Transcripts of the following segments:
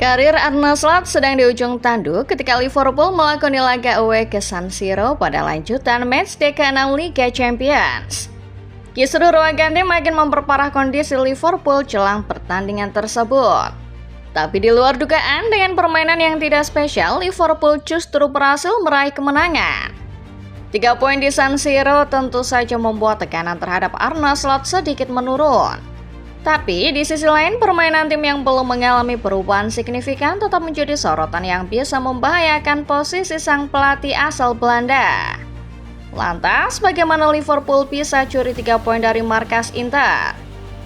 Karir Arne Slot sedang di ujung tanduk ketika Liverpool melakoni laga away ke San Siro pada lanjutan matchday ke-6 Liga Champions. Kisruh ruang ganti makin memperparah kondisi Liverpool jelang pertandingan tersebut. Tapi di luar dugaan, dengan permainan yang tidak spesial, Liverpool justru berhasil meraih kemenangan. 3 poin di San Siro tentu saja membuat tekanan terhadap Arne Slot sedikit menurun. Tapi di sisi lain, permainan tim yang belum mengalami perubahan signifikan tetap menjadi sorotan yang bisa membahayakan posisi sang pelatih asal Belanda. Lantas, bagaimana Liverpool bisa curi 3 poin dari markas Inter?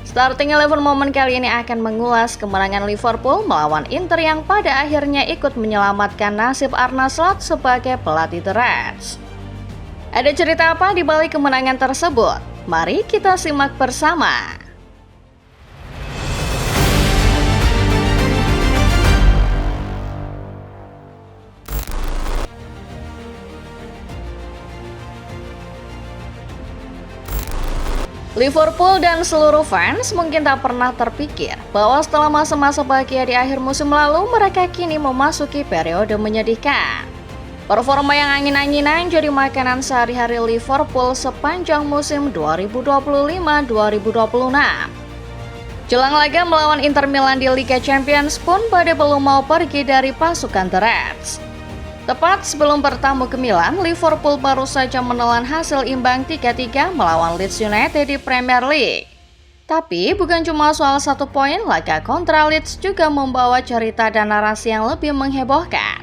Starting 11 Moment kali ini akan mengulas kemenangan Liverpool melawan Inter yang pada akhirnya ikut menyelamatkan nasib Arne Slot sebagai pelatih The Reds. Ada cerita apa di balik kemenangan tersebut? Mari kita simak bersama. Liverpool dan seluruh fans mungkin tak pernah terpikir bahwa setelah masa-masa bahagia di akhir musim lalu, mereka kini memasuki periode menyedihkan. Performa yang angin-anginan jadi makanan sehari-hari Liverpool sepanjang musim 2025-2026. Jelang laga melawan Inter Milan di Liga Champions pun pada belum mau pergi dari pasukan The Reds. Tepat sebelum bertamu ke Milan, Liverpool baru saja menelan hasil imbang 3-3 melawan Leeds United di Premier League. Tapi bukan cuma soal 1 poin, laga kontra Leeds juga membawa cerita dan narasi yang lebih menghebohkan.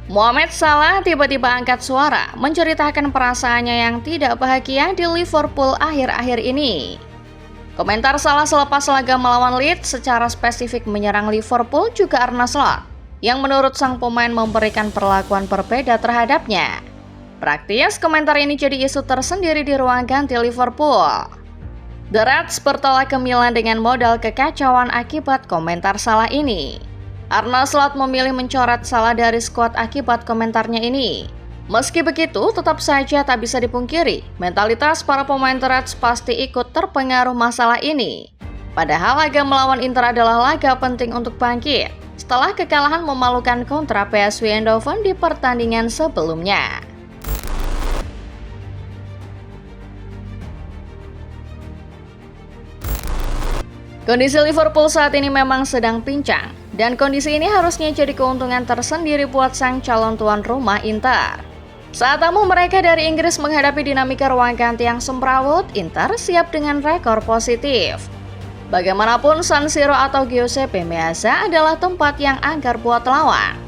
Mohamed Salah tiba-tiba angkat suara menceritakan perasaannya yang tidak bahagia di Liverpool akhir-akhir ini. Komentar Salah selepas laga melawan Leeds secara spesifik menyerang Liverpool juga Arne Slot, yang menurut sang pemain memberikan perlakuan berbeda terhadapnya. Praktis, komentar ini jadi isu tersendiri di ruang ganti Liverpool. The Reds bertolak ke Milan dengan modal kekacauan akibat komentar Salah ini. Arne Slot memilih mencoret Salah dari skuad akibat komentarnya ini. Meski begitu, tetap saja tak bisa dipungkiri, mentalitas para pemain The Reds pasti ikut terpengaruh masalah ini. Padahal laga melawan Inter adalah laga penting untuk bangkit setelah kekalahan memalukan kontra PSV Eindhoven di pertandingan sebelumnya. Kondisi Liverpool saat ini memang sedang pincang, dan kondisi ini harusnya jadi keuntungan tersendiri buat sang calon tuan rumah Inter. Saat tamu mereka dari Inggris menghadapi dinamika ruang ganti yang semrawut, Inter siap dengan rekor positif. Bagaimanapun, San Siro atau Giuseppe Meazza adalah tempat yang angker buat lawan.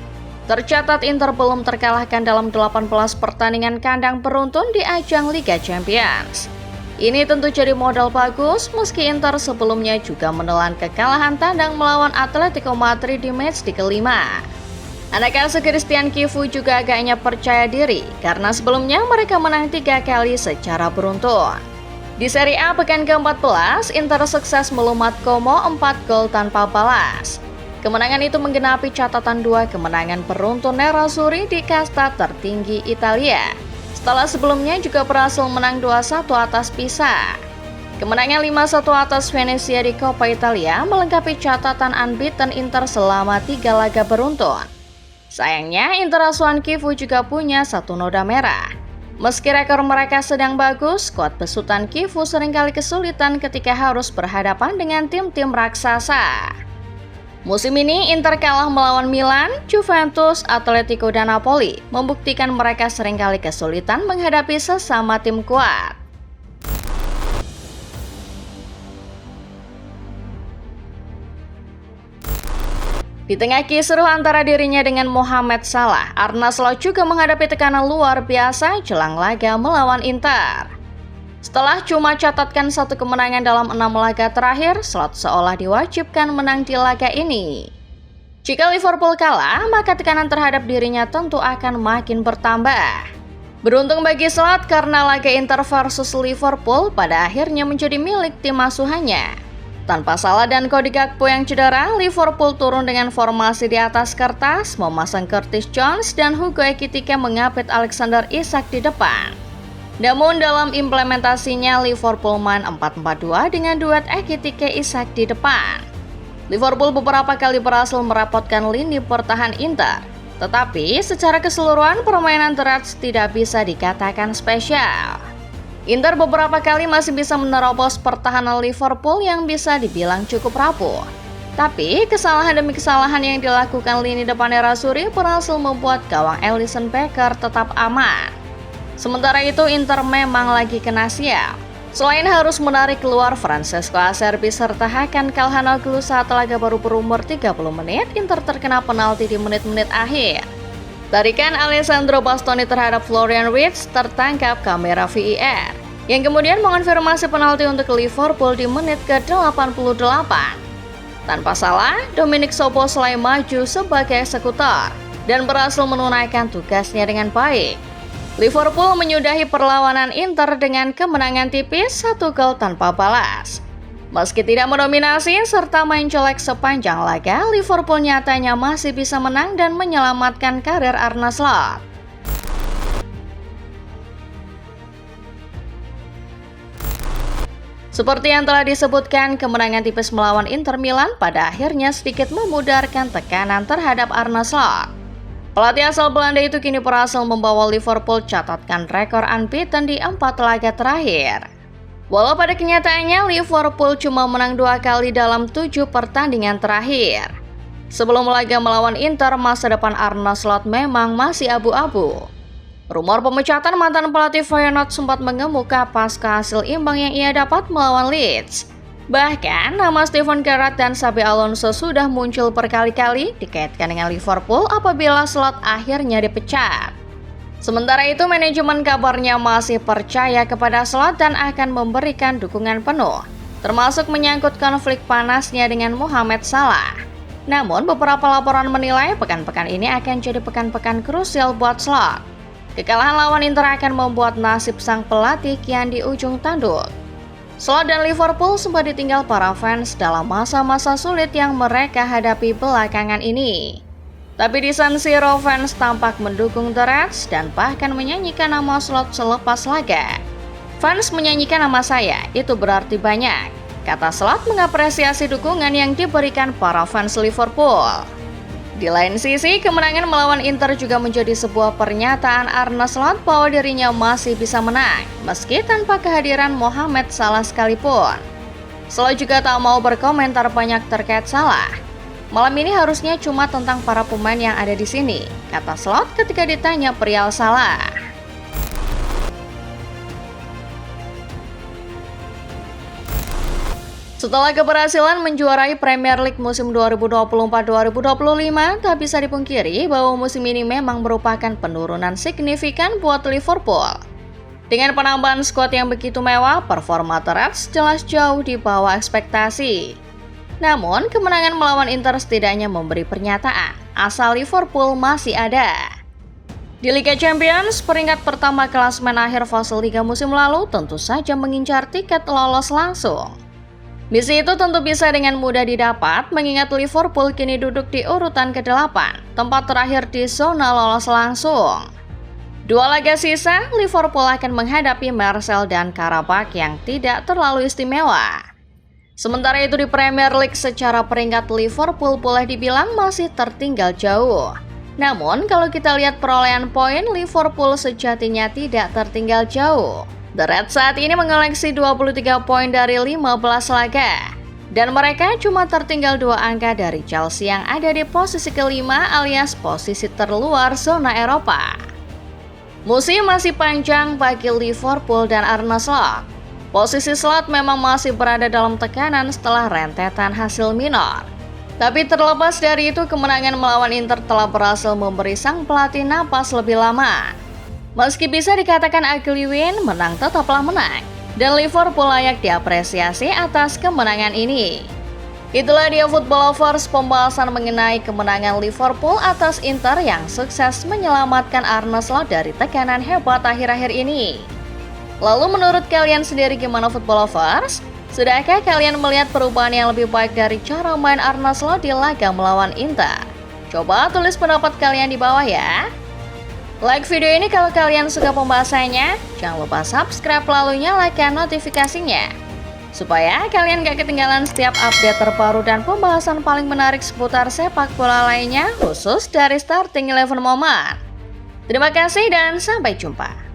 Tercatat Inter belum terkalahkan dalam 18 pertandingan kandang beruntun di ajang Liga Champions. Ini tentu jadi modal bagus meski Inter sebelumnya juga menelan kekalahan tandang melawan Atletico Madrid di matchday kelima. Anak asuh Christian Kivu juga agaknya percaya diri karena sebelumnya mereka menang 3 kali secara beruntun. Di Serie A pekan ke-14, Inter sukses melumat Como 4 gol tanpa balas. Kemenangan itu menggenapi catatan 2 kemenangan beruntun Nerazzurri di kasta tertinggi Italia. Setelah sebelumnya juga berhasil menang 2-1 atas Pisa. Kemenangan 5-1 atas Venezia di Coppa Italia melengkapi catatan unbeaten Inter selama 3 laga beruntun. Sayangnya, Inter asuhan Kivu juga punya 1 noda merah. Meski rekor mereka sedang bagus, skuad besutan Kivu seringkali kesulitan ketika harus berhadapan dengan tim-tim raksasa. Musim ini Inter kalah melawan Milan, Juventus, Atletico, dan Napoli, membuktikan mereka seringkali kesulitan menghadapi sesama tim kuat. Di tengah kisruh antara dirinya dengan Mohamed Salah, Arne Slot juga menghadapi tekanan luar biasa jelang laga melawan Inter. Setelah cuma catatkan 1 kemenangan dalam 6 laga terakhir, Slot seolah diwajibkan menang di laga ini. Jika Liverpool kalah, maka tekanan terhadap dirinya tentu akan makin bertambah. Beruntung bagi Slot karena laga Inter versus Liverpool pada akhirnya menjadi milik tim asuhannya. Tanpa Salah dan Cody Gakpo yang cedera, Liverpool turun dengan formasi di atas kertas, memasang Curtis Jones dan Hugo Ekitike mengapit Alexander Isak di depan. Namun dalam implementasinya, Liverpool main 4-4-2 dengan duet Ekitike Isak di depan. Liverpool beberapa kali berhasil merepotkan lini pertahanan Inter, tetapi secara keseluruhan permainan The Reds tidak bisa dikatakan spesial. Inter beberapa kali masih bisa menerobos pertahanan Liverpool yang bisa dibilang cukup rapuh. Tapi kesalahan demi kesalahan yang dilakukan lini depan Nerazzurri berhasil membuat gawang Alisson Becker tetap aman. Sementara itu Inter memang lagi kena sial. Selain harus menarik keluar Francesco Acerbi serta Hakan Calhanoglu saat laga baru berumur 30 menit, Inter terkena penalti di menit-menit akhir. Tarikan Alessandro Bastoni terhadap Florian Wirtz tertangkap kamera VAR, yang kemudian mengonfirmasi penalti untuk Liverpool di menit ke-88. Tanpa salah, Dominic Szoboszlai maju sebagai eksekutor dan berhasil menunaikan tugasnya dengan baik. Liverpool menyudahi perlawanan Inter dengan kemenangan tipis 1 gol tanpa balas. Meski tidak mendominasi serta main jelek sepanjang laga, Liverpool nyatanya masih bisa menang dan menyelamatkan karir Arne Slot. Seperti yang telah disebutkan, kemenangan tipis melawan Inter Milan pada akhirnya sedikit memudarkan tekanan terhadap Arne Slot. Pelatih asal Belanda itu kini berhasil membawa Liverpool catatkan rekor unbeaten di 4 laga terakhir. Walau pada kenyataannya Liverpool cuma menang 2 kali dalam 7 pertandingan terakhir. Sebelum laga melawan Inter, masa depan Arne Slot memang masih abu-abu. Rumor pemecatan mantan pelatih Feyenoord sempat mengemuka pasca hasil imbang yang ia dapat melawan Leeds. Bahkan, nama Steven Gerrard dan Xabi Alonso sudah muncul berkali-kali dikaitkan dengan Liverpool apabila Slot akhirnya dipecat. Sementara itu, manajemen kabarnya masih percaya kepada Slot dan akan memberikan dukungan penuh, termasuk menyangkut konflik panasnya dengan Mohamed Salah. Namun, beberapa laporan menilai pekan-pekan ini akan jadi pekan-pekan krusial buat Slot. Kekalahan lawan Inter akan membuat nasib sang pelatih kian di ujung tanduk. Slot dan Liverpool sempat ditinggal para fans dalam masa-masa sulit yang mereka hadapi belakangan ini. Tapi di San Siro, fans tampak mendukung The Reds dan bahkan menyanyikan nama Slot selepas laga. "Fans menyanyikan nama saya, itu berarti banyak," kata Slot mengapresiasi dukungan yang diberikan para fans Liverpool. Di lain sisi, kemenangan melawan Inter juga menjadi sebuah pernyataan Arne Slot bahwa dirinya masih bisa menang, meski tanpa kehadiran Mohamed Salah sekalipun. Slot juga tak mau berkomentar banyak terkait Salah. "Malam ini harusnya cuma tentang para pemain yang ada di sini," kata Slot ketika ditanya perihal Salah. Setelah keberhasilan menjuarai Premier League musim 2024-2025, tak bisa dipungkiri bahwa musim ini memang merupakan penurunan signifikan buat Liverpool. Dengan penambahan skuad yang begitu mewah, performa The Reds jelas jauh di bawah ekspektasi. Namun, kemenangan melawan Inter setidaknya memberi pernyataan asal Liverpool masih ada. Di Liga Champions, peringkat pertama klasemen akhir fase Liga musim lalu tentu saja mengincar tiket lolos langsung. Misi itu tentu bisa dengan mudah didapat mengingat Liverpool kini duduk di urutan ke-8, tempat terakhir di zona lolos langsung. 2 laga sisa, Liverpool akan menghadapi Marseille dan Karabakh yang tidak terlalu istimewa. Sementara itu di Premier League secara peringkat Liverpool boleh dibilang masih tertinggal jauh. Namun kalau kita lihat perolehan poin, Liverpool sejatinya tidak tertinggal jauh. The Reds saat ini mengoleksi 23 poin dari 15 laga. Dan mereka cuma tertinggal 2 angka dari Chelsea yang ada di posisi kelima alias posisi terluar zona Eropa. Musim masih panjang bagi Liverpool dan Arne Slot. Posisi Slot memang masih berada dalam tekanan setelah rentetan hasil minor. Tapi terlepas dari itu, kemenangan melawan Inter telah berhasil memberi sang pelatih napas lebih lama. Meski bisa dikatakan ugly win, menang tetaplah menang. Dan Liverpool layak diapresiasi atas kemenangan ini. Itulah dia Football Lovers, pembahasan mengenai kemenangan Liverpool atas Inter yang sukses menyelamatkan Arne Slot dari tekanan hebat akhir-akhir ini. Lalu menurut kalian sendiri gimana Football Lovers? Sudahkah kalian melihat perubahan yang lebih baik dari cara main Arne Slot di laga melawan Inter? Coba tulis pendapat kalian di bawah ya. Like video ini kalau kalian suka pembahasannya, jangan lupa subscribe lalu nyalakan notifikasinya. supaya kalian gak ketinggalan setiap update terbaru dan pembahasan paling menarik seputar sepak bola lainnya, khusus dari Starting 11 Moment. Terima kasih dan sampai jumpa.